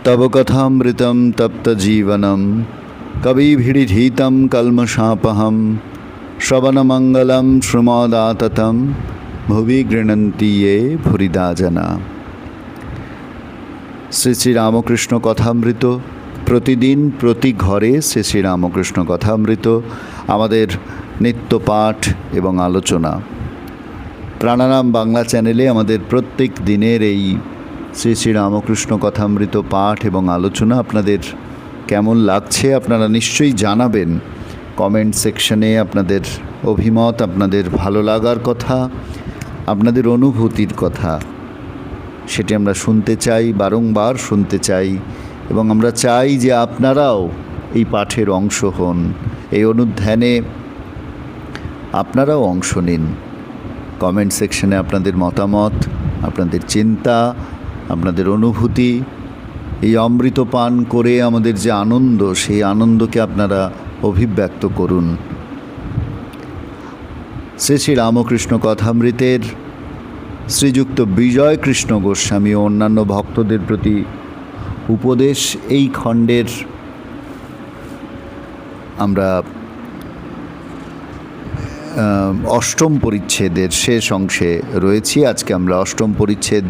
तव कथामृतं तप्तजीवनं कविभिरीहितं कल्मषापहं श्रवणमङ्गलं श्रुमोदाततं भुवि गृह्णन्ति ये भूरिदा जना। শ্রী শ্রী রামকৃষ্ণ কথামৃত প্রতিদিন প্রতি ঘরে শ্রী শ্রী রামকৃষ্ণ কথামৃত আমাদের নিত্য পাঠ এবং আলোচনা। প্রাণারাম বাংলা চ্যানেলে আমাদের প্রত্যেক দিনের এই শ্রী শ্রী রামকৃষ্ণ কথামৃত পাঠ এবং আলোচনা আপনাদের কেমন লাগছে আপনারা নিশ্চয়ই জানাবেন কমেন্ট সেকশনে। আপনাদের অভিমত, আপনাদের ভালো লাগার কথা, আপনাদের অনুভূতির কথা সেটি আমরা শুনতে চাই, বারংবার শুনতে চাই, এবং আমরা চাই যে আপনারাও এই পাঠের অংশ হন, এই অনুধ্যানে আপনারাও অংশ নিন। কমেন্ট সেকশনে আপনাদের মতামত, আপনাদের চিন্তা, আপনাদের অনুভূতি, এই অমৃত পান করে আমাদের যে আনন্দ, সেই আনন্দকে আপনারা অভিব্যক্ত করুন। শ্রী শ্রী রামকৃষ্ণ কথামৃতের শ্রীযুক্ত বিজয় কৃষ্ণ গোস্বামী ও অন্যান্য ভক্তদের প্রতি উপদেশ এই খণ্ডের আমরা অষ্টম পরিচ্ছেদের শেষ অংশে রয়েছি। আজকে আমরা অষ্টম পরিচ্ছেদ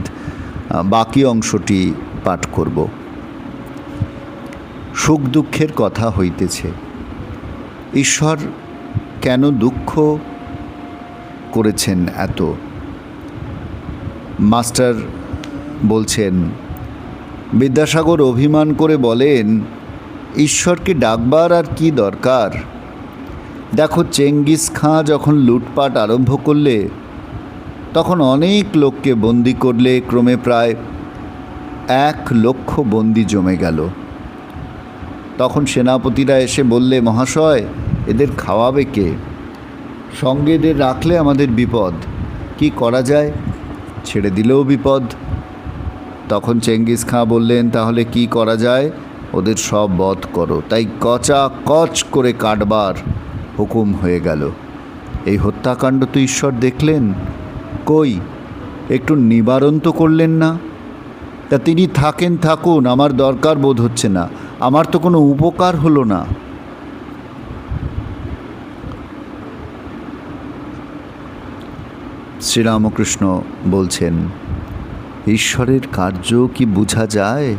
বাকি অংশটি পাঠ করব। সুখ দুঃখের কথা হইতেছে। ঈশ্বর কেন দুঃখ করেছেন এত? মাস্টার বলছেন, বিদ্যাসাগর অভিমান করে বলেন, ঈশ্বরকে ডাকবার আর কি দরকার? দেখো, চেঙ্গিস খাঁ যখন লুটপাট আরম্ভ করলে তখন অনেক লোককে বন্দি করলে, ক্রমে প্রায় 1,00,000 বন্দি জমে গেল। তখন সেনাপতিরা এসে বললে, মহাশয়, এদের খাওয়াবে কে? সঙ্গে এদের রাখলে আমাদের বিপদ, কি করা যায়? ছেড়ে দিলেও বিপদ। তখন চেঙ্গিস খাঁ বললেন, তাহলে কি করা যায়? ওদের সব বধ করো। তাই কচা কচ করে কাটবার হুকুম হয়ে গেল। এই হত্যাকাণ্ড তো ঈশ্বর দেখলেন, কই একটু নিবারণ তো করলেন না? তা তিনি থাকুন, আমার দরকার বোধ হচ্ছে না, আমার তো কোনো উপকার হলো না। শ্রীরামকৃষ্ণ বলছেন, ঈশ্বরের কার্য কি বোঝা যায়?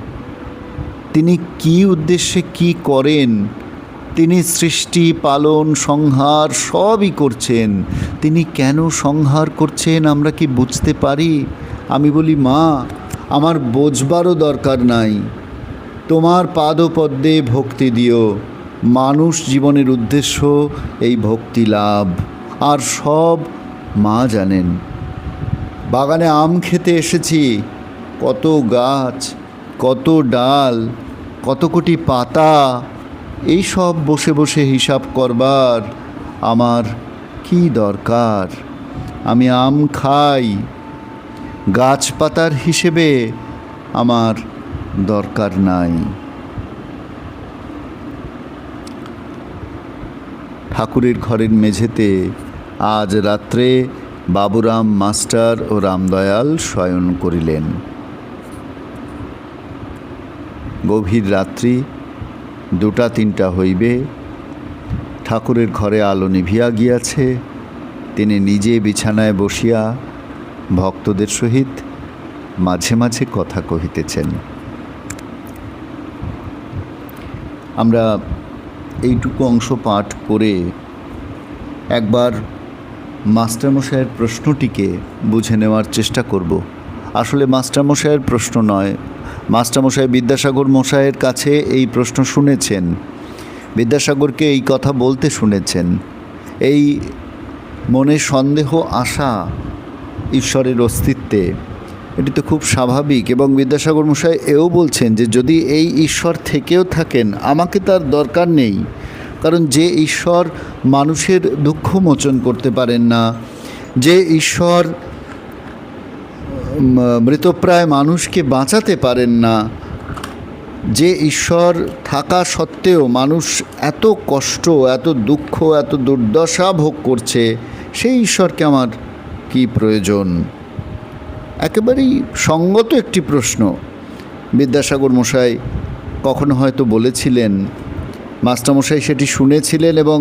তিনি কি উদ্দেশ্যে কি করেন? তিনি সৃষ্টি, পালন, সংহার সবই করছেন। তিনি কেন সংহার করছেন আমরা কি বুঝতে পারি? আমি বলি, মা, আমার বোঝবারও দরকার নাই। তোমার পাদপদ্মে ভক্তি দিও। মানুষ জীবনের উদ্দেশ্য এই ভক্তি লাভ, আর সব মা জানেন। বাগানে আম খেতে এসেছি, কত গাছ, কত ডাল, কত কোটি পাতা, এই সব বসে বসে হিসাব করবার আমার কি দরকার? আমি আম খাই, গাছপাতার হিসেবে আমার দরকার নাই। ঠাকুরের ঘরের মেঝেতে আজ রাত্রে বাবুরাম মাস্টার ও রামদয়াল শয়ন করিলেন। গভীর রাত্রি, 2টা-3টা হইবে। ঠাকুরের ঘরে আলো নিভিয়া গিয়াছে। তিনি নিজে বিছানায় বসিয়া ভক্তদের সহিত মাঝে মাঝে কথা কহিতেছেন। আমরা এইটুকু অংশ পাঠ করে একবার মাস্টারমশাইয়ের প্রশ্নটিকে বুঝে নেওয়ার চেষ্টা করব। আসলে মাস্টারমশাইয়ের প্রশ্ন নয়, মাস্টারমশাই বিদ্যাসাগর মশাইয়ের কাছে এই প্রশ্ন শুনেছেন, বিদ্যাসাগরকে এই কথা বলতে শুনেছেন। এই মনে সন্দেহ আসা ঈশ্বরের অস্তিত্বে, এটি তো খুব স্বাভাবিক। এবং বিদ্যাসাগর মশাই এও বলছেন যে যদি এই ঈশ্বর থেকেও থাকেন আমাকে তার দরকার নেই, কারণ যে ঈশ্বর মানুষের দুঃখ মোচন করতে পারেন না, যে ঈশ্বর মৃতপ্রায় মানুষকে বাঁচাতে পারেন না, যে ঈশ্বর থাকা সত্ত্বেও মানুষ এত কষ্ট, এত দুঃখ, এত দুর্দশা ভোগ করছে, সেই ঈশ্বরকে আমার কি প্রয়োজন? একেবারেই সঙ্গত একটি প্রশ্ন। বিদ্যাসাগর মশাই কখনো হয়তো বলেছিলেন, মাস্টারমশাই সেটি শুনেছিলেন এবং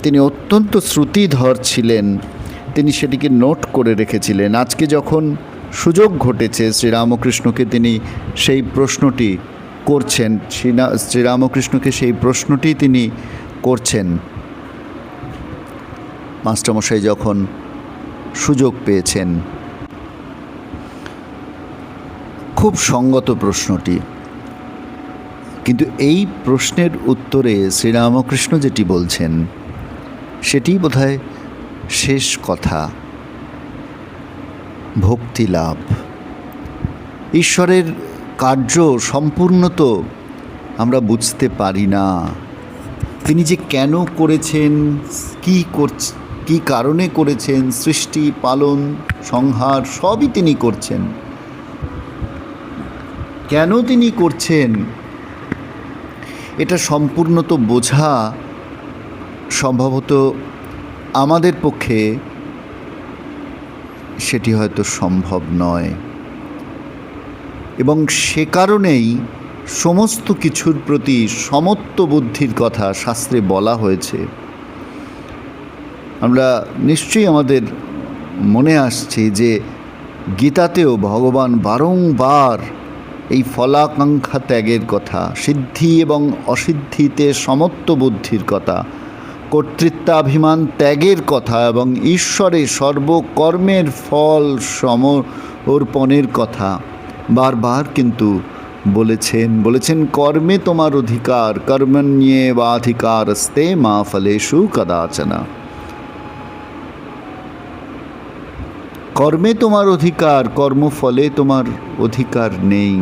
তিনি অত্যন্ত শ্রুতিধর ছিলেন, তিনি সেটিকে নোট করে রেখেছিলেন। আজকে যখন সুযোগ ঘটেছে শ্রীরামকৃষ্ণকে তিনি সেই প্রশ্নটি করছেন, শ্রীরামকৃষ্ণকে সেই প্রশ্নটি তিনি করছেন। মাস্টারমশাই যখন সুযোগ পেয়েছেন, খুব সঙ্গত প্রশ্নটি, কিন্তু এই প্রশ্নের উত্তরে শ্রীরামকৃষ্ণ যেটি বলছেন সেটি বোধহয় শেষ কথা। ভক্তি লাভ। ঈশ্বরের কার্য সম্পূর্ণ তো আমরা বুঝতে পারি না। তিনি যে কেন করেছেন, কী কারণে করেছেন, সৃষ্টি, পালন, সংহার সবই তিনি করছেন। কেন তিনি করছেন এটা সম্পূর্ণ তো বোঝা সম্ভবত আমাদের পক্ষে সেটি হয়তো সম্ভব নয়, এবং সে কারণেই সমস্ত কিছুর প্রতি সমত্ব বুদ্ধির কথা শাস্ত্রে বলা হয়েছে। আমরা নিশ্চয়ই আমাদের মনে আসছে যে গীতাতেও ভগবান বারংবার এই ফলাকাঙ্ক্ষা ত্যাগের কথা, সিদ্ধি এবং অসিদ্ধিতে সমত্ব বুদ্ধির কথা, কর্তৃত্বাভিমান ত্যাগের কথা এবং ঈশ্বরে সর্বকর্মের ফল সমর্পণের কথা বারবার কিন্তু বলেছেন কর্মে তোমার অধিকার, কর্মণ্যেবাধিকারস্তে মা ফলেষু কদাচনা। কর্মে তোমার অধিকার, কর্মফলে তোমার অধিকার নেই।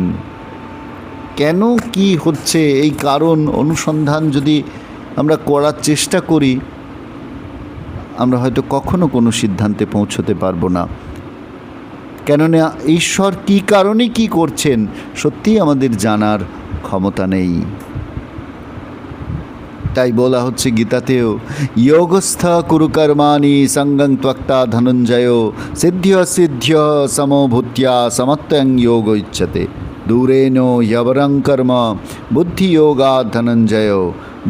কেন কি হচ্ছে এই কারণ অনুসন্ধান যদি আমরা করার চেষ্টা করি, আমরা হয়তো কখনো কোনো সিদ্ধান্তে পৌঁছতে পারবো না। কেননা ঈশ্বর কী কারণে কি করছেন সত্যিই আমাদের জানার ক্ষমতা নেই। তাই বলা হচ্ছে গীতাতেও, যোগস্থ কুরু কর্মাণি সঙ্গং ত্বক্তা ধনঞ্জয় সিদ্ধ্য সিদ্ধ্য সমভূত্য়া সমত্বং যোগ ইচ্ছতে দূরেন যবরং কর্ম বুদ্ধিযোগা ধনঞ্জয়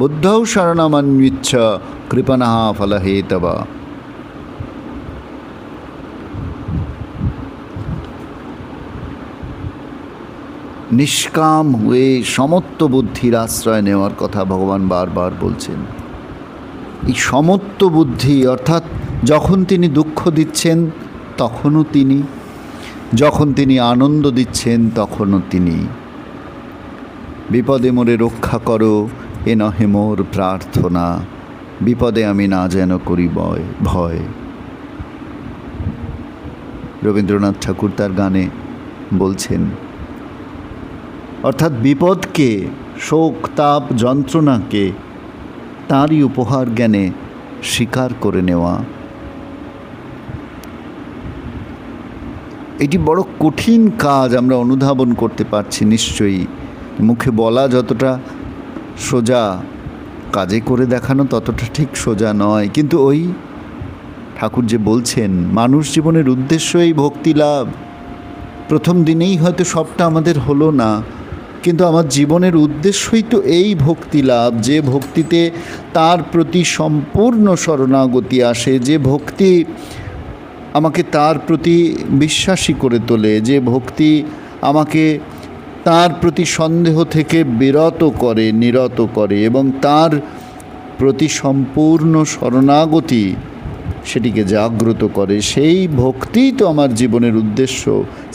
বুদ্ধৌ শরণমন্বিচ্ছ কৃপণঃ ফলহেতব। নিষ্কাম হয়ে সমত্ব বুদ্ধির আশ্রয় নেওয়ার কথা ভগবান বারবার বলছেন। এই সমত্ব বুদ্ধি অর্থাৎ যখন তিনি দুঃখ দিচ্ছেন তখনও তিনি, যখন তিনি আনন্দ দিচ্ছেন তখনও তিনি। বিপদে মোরে রক্ষা করো এ নহে মোর প্রার্থনা, বিপদে আমি না যেন করি ভয়। রবীন্দ্রনাথ ঠাকুর তার গানে বলছেন, অর্থাৎ বিপদকে, শোক, তাপ, যন্ত্রণাকে তাঁরই উপহার জ্ঞানে স্বীকার করে নেওয়া। এটি বড় কঠিন কাজ, আমরা অনুধাবন করতে পারছি নিশ্চয়ই। মুখে বলা যতটা সোজা, কাজে করে দেখানো ততটা ঠিক সোজা নয়। কিন্তু ওই ঠাকুর যে বলছেন মানুষ জীবনের উদ্দেশ্য এই ভক্তি লাভ। প্রথম দিনেই হয়তো সবটা আমাদের হলো না, কিন্তু আমার জীবনের উদ্দেশ্যই তো এই ভক্তি লাভ, যে ভক্তিতে তার প্রতি সম্পূর্ণ শরণাগতি আসে, যে ভক্তি আমাকে তার প্রতি বিশ্বাসী করে তোলে, যে ভক্তি আমাকে তার প্রতি সন্দেহ থেকে নিরত করে এবং তার প্রতি সম্পূর্ণ শরণাগতি সেটিকে জাগ্রত করে। সেই ভক্তিই তো আমার জীবনের উদ্দেশ্য।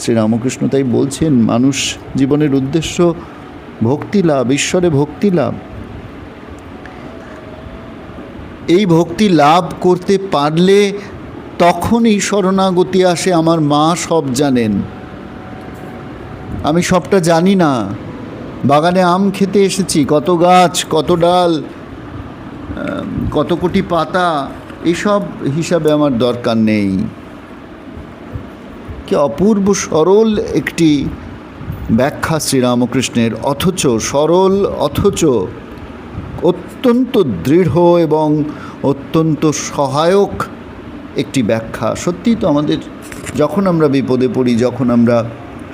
শ্রীরামকৃষ্ণ তাই বলছেন মানুষ জীবনের উদ্দেশ্য ভক্তি লাভ, ঈশ্বরে ভক্তি লাভ। এই ভক্তি লাভ করতে পারলে তখনই শরণাগতি আসে, আমার মা সব জানেন, আমি সবটা জানি না। বাগানে আম খেতে এসেছি, কত গাছ, কত ডাল, কত কোটি পাতা, এসব হিসাবে আমার দরকার নেই। কি অপূর্ব সরল একটি ব্যাখ্যা শ্রীরামকৃষ্ণের, অথচ সরল, অথচ অত্যন্ত দৃঢ় এবং অত্যন্ত সহায়ক একটি ব্যাখ্যা। সত্যিই তো আমাদের যখন আমরা বিপদে পড়ি, যখন আমরা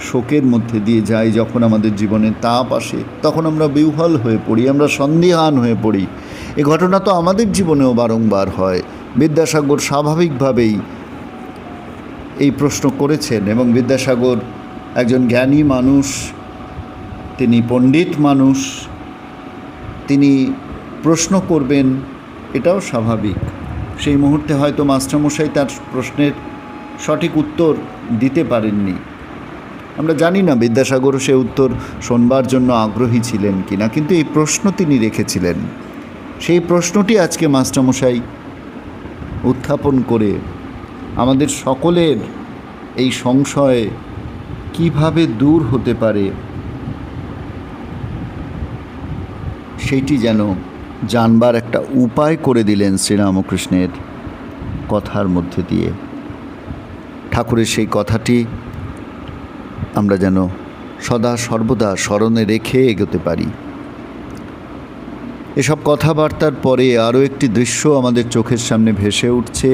শোকের মধ্যে দিয়ে যাই, যখন আমাদের জীবনে তাপ আসে, তখন আমরা বিহ্বল হয়ে পড়ি, আমরা সন্দিহান হয়ে পড়ি। এ ঘটনা তো আমাদের জীবনেও বারংবার হয়। বিদ্যাসাগর স্বাভাবিকভাবেই এই প্রশ্ন করেছেন, এবং বিদ্যাসাগর একজন জ্ঞানী মানুষ, তিনি পণ্ডিত মানুষ, তিনি প্রশ্ন করবেন, এটাও স্বাভাবিক। সেই মুহূর্তে হয়তো মাস্টারমশাই তার প্রশ্নের সঠিক উত্তর দিতে পারেননি। আমরা জানি না বিদ্যাসাগরও সে উত্তর শোনবার জন্য আগ্রহী ছিলেন কি না, কিন্তু এই প্রশ্ন তিনি রেখেছিলেন। সেই প্রশ্নটি আজকে মাস্টারমশাই উত্থাপন করে আমাদের সকলের এই সংশয় কিভাবে দূর হতে পারে সেইটি যেন জানবার একটা উপায় করে দিলেন শ্রীরামকৃষ্ণের কথার মধ্যে দিয়ে। ঠাকুরের সেই কথাটি আমরা যেন সদা সর্বদা স্মরণে রেখে এগোতে পারি। এসব কথাবার্তার পরে আরও একটি দৃশ্য আমাদের চোখের সামনে ভেসে উঠছে।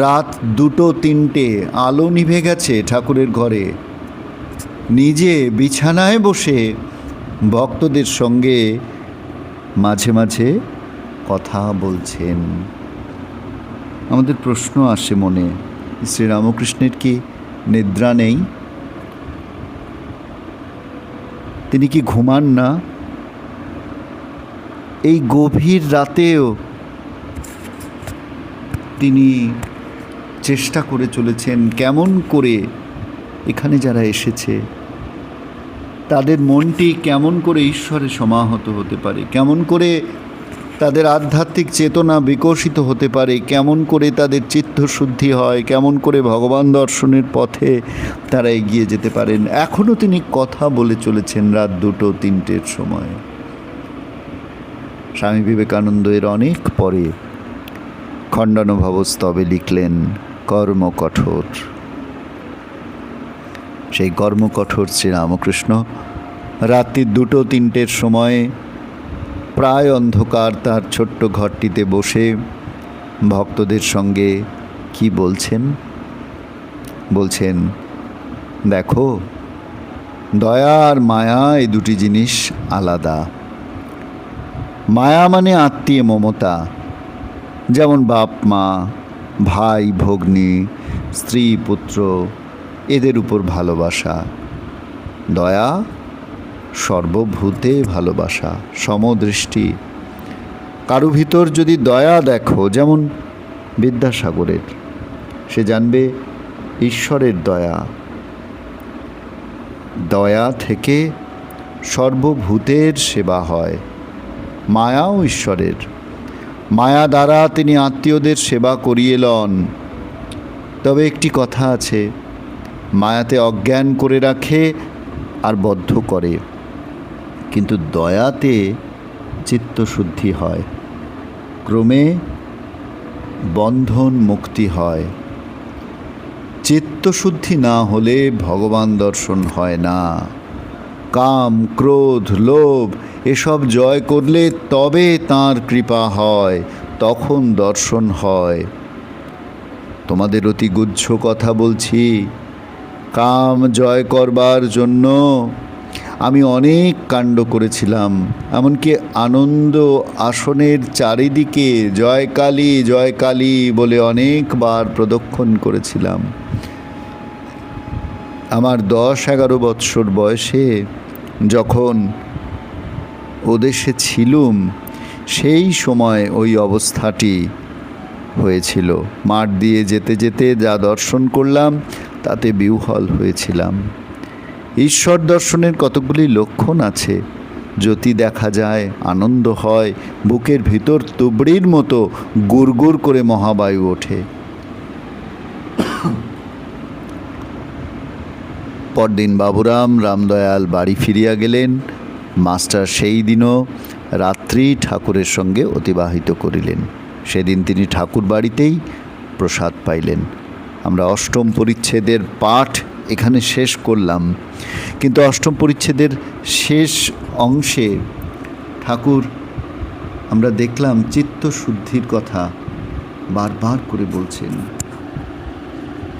রাত 2-3টে, আলো নিভে গেছে ঠাকুরের ঘরে। নিজে বিছানায় বসে ভক্তদের সঙ্গে মাঝে মাঝে কথা বলছেন। আমাদের প্রশ্ন আসে মনে, শ্রীরামকৃষ্ণের কি নিদ্রা নেই? তিনি কি ঘুমান না? এই গভীর রাতেও তিনি চেষ্টা করে চলেছেন কেমন করে এখানে যারা এসেছে তাদের মনটি কেমন করে ঈশ্বরে সমাহত হতে পারে, কেমন করে তাদের আধ্যাত্মিক চেতনা বিকশিত হতে পারে, কেমন করে তাদের চিত্তশুদ্ধি হয়, কেমন করে ভগবান দর্শনের পথে তারা এগিয়ে যেতে পারেন। এখনও তিনি কথা বলে চলেছেন রাত 2-3টের সময়। স্বামী বিবেকানন্দ এর অনেক পরে খণ্ডানুভবস্তবে লিখলেন কর্মকঠোর। সেই কর্মকঠোর শ্রীরামকৃষ্ণ রাত্রি 2-3টের সময় প্রায় অন্ধকার তার ছোট্ট ঘরটিতে বসে ভক্তদের সঙ্গে কি বলছেন? বলছেন, দেখো, দয়া আর মায়া এই দুটি জিনিস আলাদা। মায়া মানে আত্মীয় মমতা, যেমন বাপ মা, ভাই ভগ্নী, স্ত্রী পুত্র, এদের উপর ভালোবাসা। দয়া সর্বভূতে ভালোবাসা, সমদৃষ্টি। কারো ভিতর যদি দয়া দেখো, যেমন বিদ্যাসাগরের, সে জানবে ঈশ্বরের দয়া। দয়া থেকে সর্বভূতের সেবা হয়। মায়াও ঈশ্বরের। মায়া দ্বারা তিনি আত্মীয়দের সেবা করিয়ে লন। তবে একটি কথা আছে, মায়াতে অজ্ঞান করে রাখে আর বদ্ধ করে, কিন্তু দয়াতে চিত্তশুদ্ধি হয়, ক্রমে বন্ধন মুক্তি হয়। চিত্তশুদ্ধি না হলে ভগবান দর্শন হয় না। কাম, ক্রোধ, লোভ এসব জয় করলে তবে তাঁর কৃপা হয়, তখন দর্শন হয়। তোমাদের অতি গুহ্য কথা বলছি। কাম জয় করবার জন্য আমি অনেক কাণ্ড করেছিলাম, এমনকি আনন্দ আসনের চারিদিকে জয় কালী জয় কালী বলে অনেকবার প্রদক্ষিণ করেছিলাম। আমার 10-11 বৎসর বয়সে যখন ওদেশে ছিলুম, সেই সময় ওই অবস্থাটি হয়েছিল। মাঠ দিয়ে যেতে যেতে যা দর্শন করলাম তাতে বিহ্বল হয়েছিলাম। ঈশ্বর দর্শনের কতগুলি লক্ষণ আছে। জ্যোতি দেখা যায়, আনন্দ হয়, বুকের ভিতর তুবড়ির মতো গুড়গুড় করে মহাবায়ু ওঠে। পরদিন বাবুরাম রামদয়াল বাড়ি ফিরিয়া গেলেন। মাস্টার সেই দিনও রাত্রি ঠাকুরের সঙ্গে অতিবাহিত করিলেন। সেদিন তিনি ঠাকুর বাড়িতেই প্রসাদ পাইলেন। আমরা অষ্টম পরিচ্ছেদের পাঠ এখানে শেষ করলাম, কিন্তু অষ্টম পরিচ্ছেদের শেষ অংশে ঠাকুর আমরা দেখলাম চিত্তশুদ্ধির কথা বারবার করে বলছেন।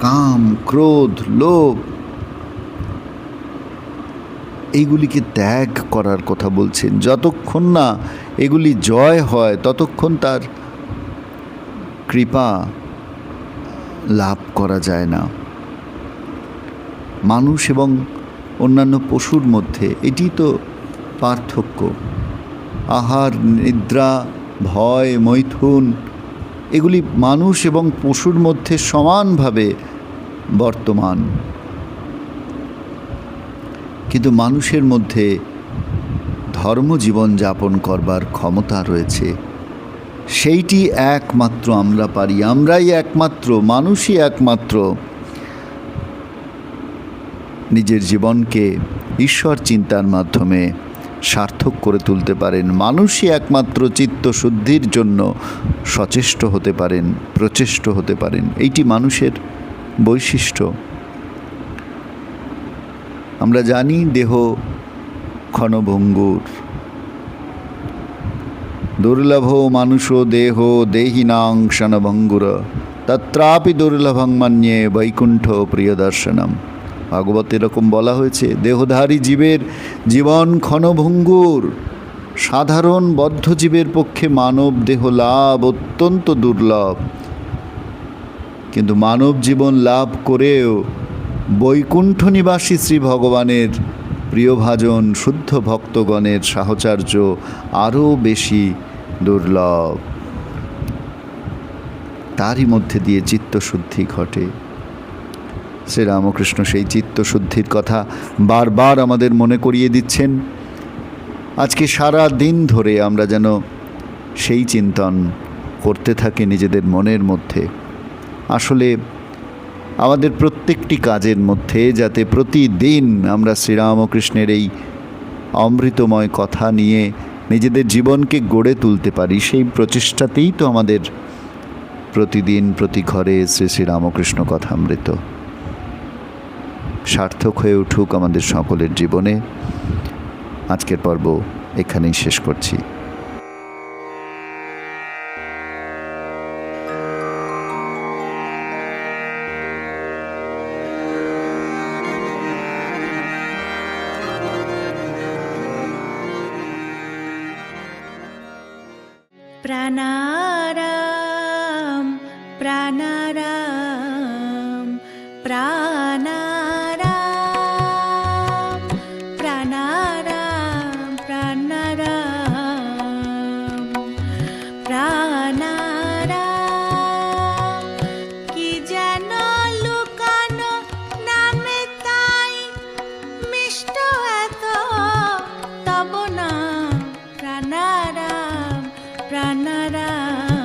কাম, ক্রোধ, লোভ এইগুলিকে ত্যাগ করার কথা বলছেন। যতক্ষণ না এগুলি জয় হয় ততক্ষণ তার কৃপা লাভ করা যায় না। মানুষ এবং অন্যান্য পশুর মধ্যে এটি তো পার্থক্য। আহার, নিদ্রা, ভয়, মৈথুন এগুলি মানুষ এবং পশুর মধ্যে সমানভাবে বর্তমান, কিন্তু মানুষের মধ্যে ধর্মজীবন যাপন করবার ক্ষমতা রয়েছে। সেইটি একমাত্র আমরা পারি। আমরাই একমাত্র, মানুষই একমাত্র নিজের জীবনকে ঈশ্বর চিন্তার মাধ্যমে সার্থক করে তুলতে পারেন। মানুষই একমাত্র চিত্তশুদ্ধির জন্য সচেষ্ট হতে পারেন, প্রচেষ্ট হতে পারেন। এইটি মানুষের বৈশিষ্ট্য। আমরা জানি দেহ ক্ষণভঙ্গুর, দুর্লভ মানুষ দেহ দেহিনাং ক্ষণভঙ্গুর, তত্রাপি দুর্লভং মন্যে বৈকুণ্ঠ প্রিয় দর্শনম। ভাগবত এরকম বলা হয়েছে, দেহধারী জীবের জীবন ক্ষণভঙ্গুর। সাধারণ বদ্ধজীবের পক্ষে মানব দেহ লাভ অত্যন্ত দুর্লভ, কিন্তু মানব জীবন লাভ করেও বৈকুণ্ঠ নিবাসী শ্রী ভগবানের প্রিয়ভাজন শুদ্ধ ভক্তগণের সাহচর্য আরও বেশি দুর্লভ। তারই মধ্যে দিয়ে চিত্তশুদ্ধি ঘটে। শ্রীরামকৃষ্ণ সেই চিত্তশুদ্ধির কথা বারবার আমাদের মনে করিয়ে দিচ্ছেন। আজকে সারা দিন ধরে আমরা যেন সেই চিন্তন করতে থাকি নিজেদের মনের মধ্যে। আসলে আমাদের প্রত্যেকটি কাজের মধ্যে যাতে প্রতিদিন আমরা শ্রীরামকৃষ্ণের এই অমৃতময় কথা নিয়ে নিজেদের জীবনকে গড়ে তুলতে পারি, সেই প্রচেষ্টাতেই তো আমাদের প্রতিদিন প্রতি ঘরে শ্রী শ্রীরামকৃষ্ণ কথামৃত সার্থক হয়ে উঠুক আমাদের সকলের জীবনে। আজকের পর্ব এখানেই শেষ করছি। প্রাণারাম প্রাণারাম প্রাণারাম প্রাণারাম প্রাণারাম প্রাণারাম। কি যেন লুকানো নামে তাই মিষ্ট এত তব নাম প্রাণারাম প্রাণারাম।